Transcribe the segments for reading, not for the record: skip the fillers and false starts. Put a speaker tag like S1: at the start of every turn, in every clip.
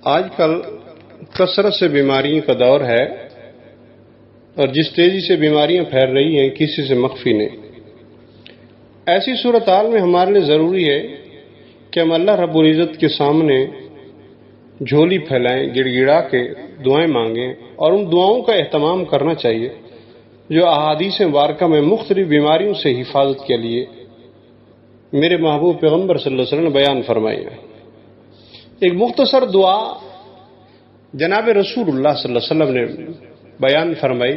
S1: آج کل کثرت سے بیماریوں کا دور ہے اور جس تیزی سے بیماریاں پھیل رہی ہیں کسی سے مخفی نہیں۔ ایسی صورتحال میں ہمارے لیے ضروری ہے کہ ہم اللہ رب العزت کے سامنے جھولی پھیلائیں، گڑ گڑا کے دعائیں مانگیں، اور ان دعاؤں کا اہتمام کرنا چاہیے جو احادیث مبارکہ میں مختلف بیماریوں سے حفاظت کے لیے میرے محبوب پیغمبر صلی اللہ علیہ وسلم نے بیان فرمائی ہے۔ ایک مختصر دعا جناب رسول اللہ صلی اللہ علیہ وسلم نے بیان فرمائی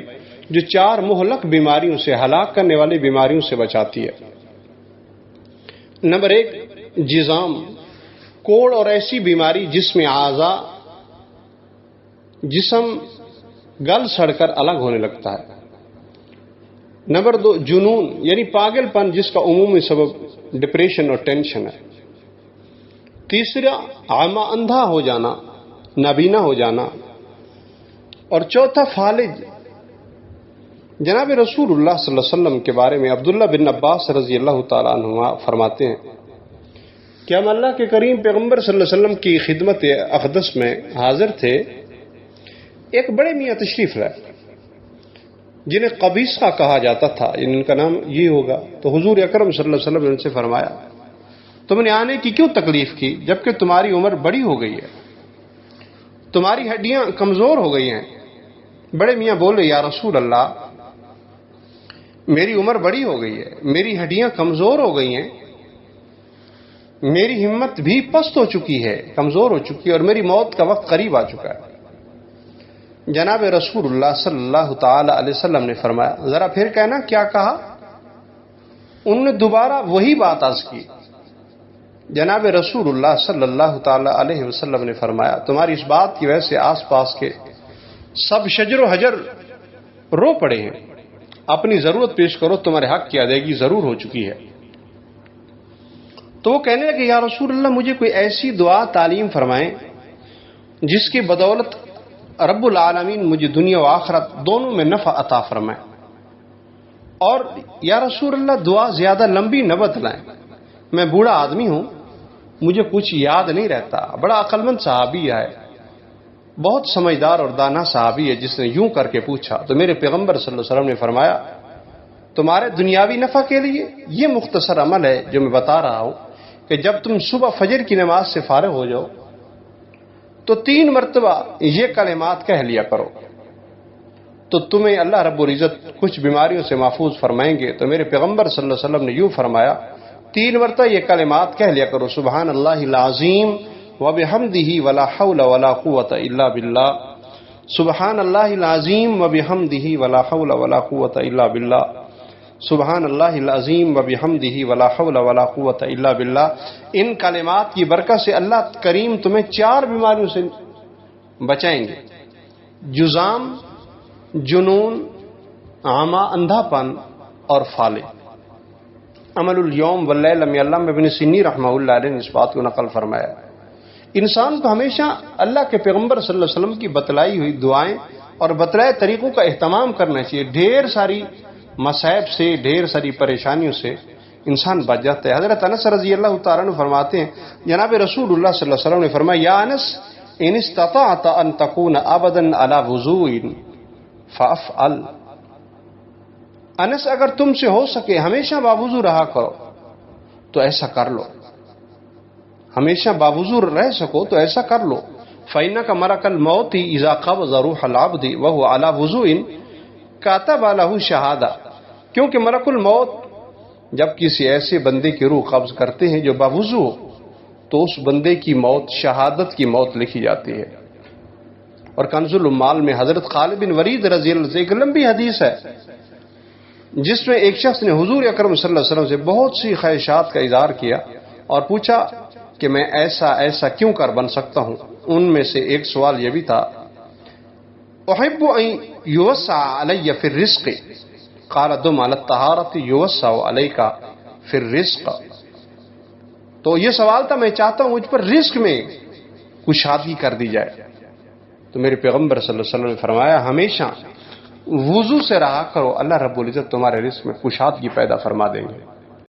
S1: جو 4 مہلک بیماریوں سے، ہلاک کرنے والی بیماریوں سے بچاتی ہے۔ نمبر 1 جزام، کوڑ اور ایسی بیماری جس میں اعضاء جسم گل سڑ کر الگ ہونے لگتا ہے۔ نمبر 2 جنون، یعنی پاگل پن جس کا عمومی سبب ڈپریشن اور ٹینشن ہے۔ تیسرا عامہ، اندھا ہو جانا، نابینا ہو جانا۔ اور چوتھا فالج۔ جناب رسول اللہ صلی اللہ علیہ وسلم کے بارے میں عبداللہ بن عباس رضی اللہ تعالیٰ عنہما فرماتے ہیں کہ ہم اللہ کے کریم پیغمبر صلی اللہ علیہ وسلم کی خدمت اقدس میں حاضر تھے۔ ایک بڑے میاں تشریف لائے جنہیں قبیصہ کہا جاتا تھا، ان کا نام یہ ہوگا۔ تو حضور اکرم صلی اللہ علیہ وسلم نے ان سے فرمایا تم نے آنے کی کیوں تکلیف کی جبکہ تمہاری عمر بڑی ہو گئی ہے، تمہاری ہڈیاں کمزور ہو گئی ہیں۔ بڑے میاں بولے یا رسول اللہ میری عمر بڑی ہو گئی ہے، میری ہڈیاں کمزور ہو گئی ہیں، میری ہمت بھی پست ہو چکی ہے، کمزور ہو چکی ہے، اور میری موت کا وقت قریب آ چکا ہے۔ جناب رسول اللہ صلی اللہ تعالی علیہ وسلم نے فرمایا ذرا پھر کہنا کیا کہا؟ انہوں نے دوبارہ وہی بات عرض کی۔ جناب رسول اللہ صلی اللہ تعالی علیہ وسلم نے فرمایا تمہاری اس بات کی وجہ سے آس پاس کے سب شجر و حجر رو پڑے ہیں، اپنی ضرورت پیش کرو، تمہارے حق کی ادائیگی ضرور ہو چکی ہے۔ تو وہ کہنے لگے یا رسول اللہ مجھے کوئی ایسی دعا تعلیم فرمائیں جس کی بدولت رب العالمین مجھے دنیا و آخرت دونوں میں نفع عطا فرمائے، اور یا رسول اللہ دعا زیادہ لمبی نہ بتلائیں، میں بوڑھا آدمی ہوں، مجھے کچھ یاد نہیں رہتا۔ بڑا عقل مند صحابی ہے، بہت سمجھدار اور دانا صحابی ہے، جس نے یوں کر کے پوچھا تو میرے پیغمبر صلی اللہ علیہ وسلم نے فرمایا تمہارے دنیاوی نفع کے لیے یہ مختصر عمل ہے جو میں بتا رہا ہوں کہ جب تم صبح فجر کی نماز سے فارغ ہو جاؤ تو 3 مرتبہ یہ کلمات کہہ لیا کرو تو تمہیں اللہ رب العزت کچھ بیماریوں سے محفوظ فرمائیں گے۔ تو میرے پیغمبر صلی اللہ علیہ وسلم نے یوں فرمایا 3 مرتبہ یہ کلمات کہہ لیا کرو سبحان اللہ العظیم وبحمدہ ولا حول ولا قوۃ الا باللہ، سبحان اللہ العظیم وبحمدہ ولا حول ولا قوۃ الا باللہ، سبحان اللہ العظیم وبحمدہ ولا حول ولا قوۃ الا باللہ۔ ان کلمات کی برکت سے اللہ کریم تمہیں 4 بیماریوں سے بچائیں گے: جزام، جنون، عامہ اندھا پن اور فالج۔ عمل الیوم واللیل میں علامہ ابن سینی رحمہ اللہ علیہ نے اس بات کو نقل فرمایا۔ انسان کو ہمیشہ اللہ کے پیغمبر صلی اللہ علیہ وسلم کی بتلائی ہوئی دعائیں اور بتلائے طریقوں کا اہتمام کرنا چاہیے۔ ڈھیر ساری مصائب سے، ڈھیر ساری پریشانیوں سے انسان بچ جاتا ہے۔ حضرت انس رضی اللہ تعالیٰ عنہ فرماتے ہیں جناب رسول اللہ صلی اللہ علیہ وسلم نے فرمایا یا انس ان استطعت ان تکون ابدا علی وضوء فافعل، انس اگر تم سے ہو سکے ہمیشہ باوضو رہا کرو تو ایسا کر لو، ہمیشہ باوضو رہ سکو تو ایسا کر لو۔ فإنک ملک الموت اذا قبض روح العبد وهو علی وضوء کاتب له شہادہ، کیونکہ ملک الموت جب کسی ایسے بندے کی روح قبض کرتے ہیں جو باوضو ہو تو اس بندے کی موت شہادت کی موت لکھی جاتی ہے۔ اور کنز العمال میں حضرت خالد بن ولید رضی اللہ عنہ ایک لمبی حدیث ہے جس میں ایک شخص نے حضور اکرم صلی اللہ علیہ وسلم سے بہت سی خواہشات کا اظہار کیا اور پوچھا کہ میں ایسا ایسا کیوں کر بن سکتا ہوں۔ ان میں سے ایک سوال یہ بھی تھا احب ان یوسع علی فی الرزق قال دم علی الطہارۃ یوسع علیک فی الرزق، تو یہ سوال تھا میں چاہتا ہوں مجھ پر رزق میں کشادگی کر دی جائے۔ تو میرے پیغمبر صلی اللہ علیہ وسلم نے فرمایا ہمیشہ وضو سے رہا کرو، اللہ رب العزت تمہارے رزق میں کشادگی پیدا فرما دیں گے۔